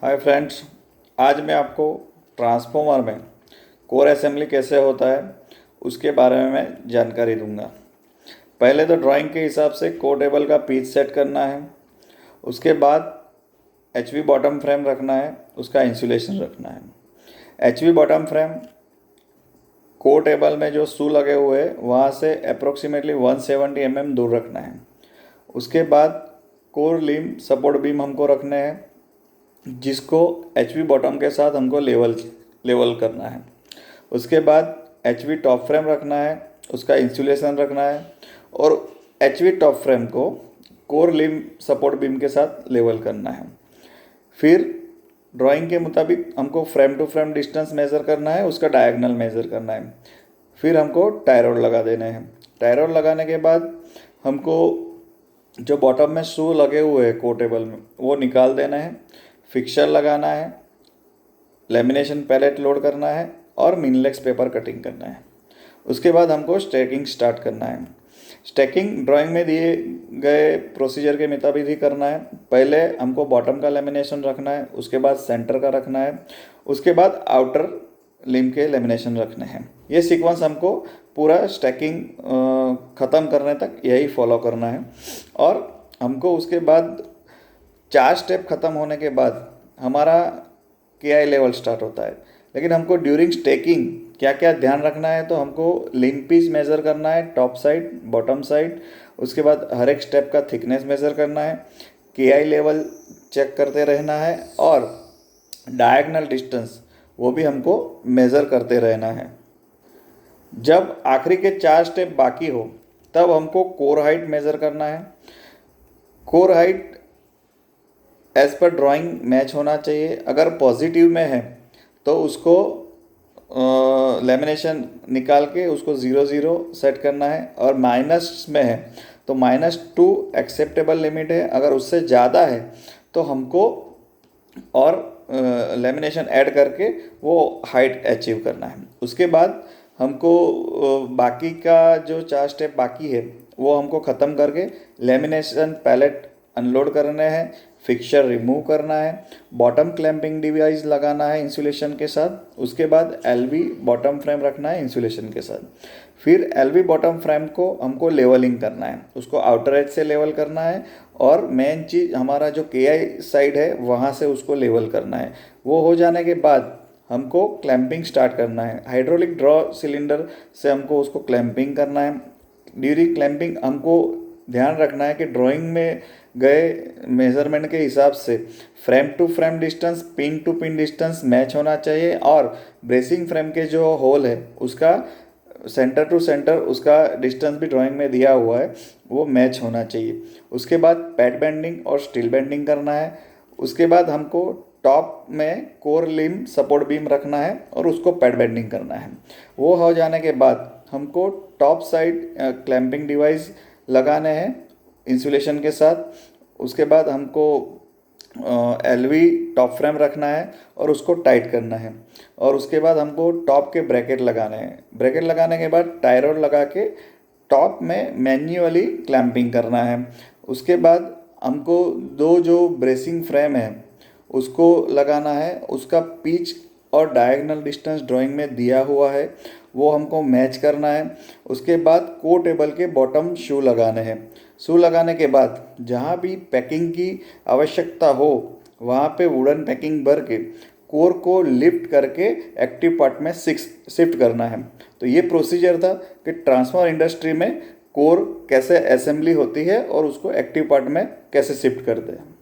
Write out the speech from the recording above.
Hi friends, आज मैं आपको ट्रांसफॉर्मर में कोर असेंबली कैसे होता है उसके बारे में मैं जानकारी दूंगा। पहले तो ड्राइंग के हिसाब से कोर टेबल का पिच सेट करना है। उसके बाद एचवी बॉटम फ्रेम रखना है, उसका इंसुलेशन रखना है। HV bottom frame core table में जो शू लगे हुए हैं वहाँ से अप्रोक्सीमेटली 170 mm दूर रखना है। उसके बाद कोर लिम सपोर्ट बीम हमको रखने हैं, जिसको एचवी बॉटम के साथ हमको लेवल करना है। उसके बाद एचवी टॉप फ्रेम रखना है, उसका इंसुलेशन रखना है और एचवी टॉप फ्रेम को कोर लिम सपोर्ट बीम के साथ लेवल करना है। फिर ड्राइंग के मुताबिक हमको frame to frame distance measure करना है, उसका डायगोनल मेज़र करना है। फिर हमको टाई रॉड लगा देने हैं। टाई रॉड लगाने के बाद हमको जो बॉटम में शू लगे हुए हैं कोर टेबल में वो निकाल देना है। फिक्सर लगाना है, लेमिनेशन पैलेट लोड करना है और मिनलेक्स पेपर कटिंग करना है। उसके बाद हमको स्टैकिंग स्टार्ट करना है। स्टैकिंग ड्राइंग में दिए गए प्रोसीजर के मुताबिक ही करना है। पहले हमको बॉटम का लेमिनेशन रखना है, उसके बाद सेंटर का रखना है, उसके बाद आउटर लिम के लेमिनेशन रखने हैं। ये सीक्वेंस हमको पूरा स्टैकिंग ख़त्म करने तक यही फॉलो करना है। और हमको उसके बाद 4 स्टेप ख़त्म होने के बाद हमारा KI लेवल स्टार्ट होता है। लेकिन हमको ड्यूरिंग स्टेकिंग क्या क्या ध्यान रखना है, तो हमको लिंक पीस मेज़र करना है, टॉप साइड बॉटम साइड। उसके बाद हर एक स्टेप का थिकनेस मेज़र करना है, KI लेवल चेक करते रहना है और डायगोनल डिस्टेंस वो भी हमको मेज़र करते रहना है। जब आखिरी के 4 स्टेप बाकी हो तब हमको कोर हाइट मेज़र करना है। Core height as per drawing match होना चाहिए। अगर पॉजिटिव में है तो उसको लेमिनेशन निकाल के उसको 0 सेट करना है, और माइनस में है तो -2 एक्सेप्टेबल लिमिट है। अगर उससे ज़्यादा है तो हमको और लेमिनेशन ऐड करके वो हाइट अचीव करना है। उसके बाद हमको बाकी का जो 4 स्टेप बाकी है वो हमको ख़त्म करके लेमिनेशन पैलेट अनलोड करने हैं, फिक्सर रिमूव करना है, बॉटम क्लैंपिंग डिवाइस लगाना है इंसुलेशन के साथ। उसके बाद LV बॉटम फ्रेम रखना है इंसुलेशन के साथ। फिर LV बॉटम फ्रेम को हमको लेवलिंग करना है, उसको आउटर एज से लेवल करना है और मेन चीज़ हमारा जो KI साइड है वहाँ से उसको लेवल करना है। वो हो जाने के बाद हमको क्लैंपिंग स्टार्ट करना है। हाइड्रोलिक ड्रॉ सिलेंडर से हमको उसको क्लैंपिंग करना है। ड्यूरिंग क्लैंपिंग हमको ध्यान रखना है कि ड्राइंग में गए मेज़रमेंट के हिसाब से frame to frame distance, pin to pin distance match होना चाहिए और ब्रेसिंग फ्रेम के जो होल है उसका सेंटर टू सेंटर उसका डिस्टेंस भी ड्राइंग में दिया हुआ है वो मैच होना चाहिए। उसके बाद पैड बेंडिंग और स्टील बेंडिंग करना है। उसके बाद हमको टॉप में कोर लिम सपोर्ट बीम रखना है और उसको पैड बेंडिंग करना है। वो हो जाने के बाद हमको टॉप साइड क्लैंपिंग डिवाइस लगाने हैं इंसुलेशन के साथ। उसके बाद हमको LV टॉप फ्रेम रखना है और उसको टाइट करना है। और उसके बाद हमको टॉप के ब्रैकेट लगाने हैं। ब्रैकेट लगाने के बाद टाई रॉड लगा के टॉप में मैन्युअली क्लैंपिंग करना है। उसके बाद हमको 2 जो ब्रेसिंग फ्रेम है उसको लगाना है। उसका पिच और डायगोनल डिस्टेंस ड्राइंग में दिया हुआ है, वो हमको मैच करना है। उसके बाद कोर टेबल के बॉटम शू लगाने हैं। शू लगाने के बाद जहाँ भी पैकिंग की आवश्यकता हो वहाँ पे वुडन पैकिंग भर के कोर को लिफ्ट करके एक्टिव पार्ट में शिफ्ट करना है। तो ये प्रोसीजर था कि ट्रांसफार्मर इंडस्ट्री में कोर कैसे असेंबली होती है और उसको एक्टिव पार्ट में कैसे शिफ्ट करते हैं।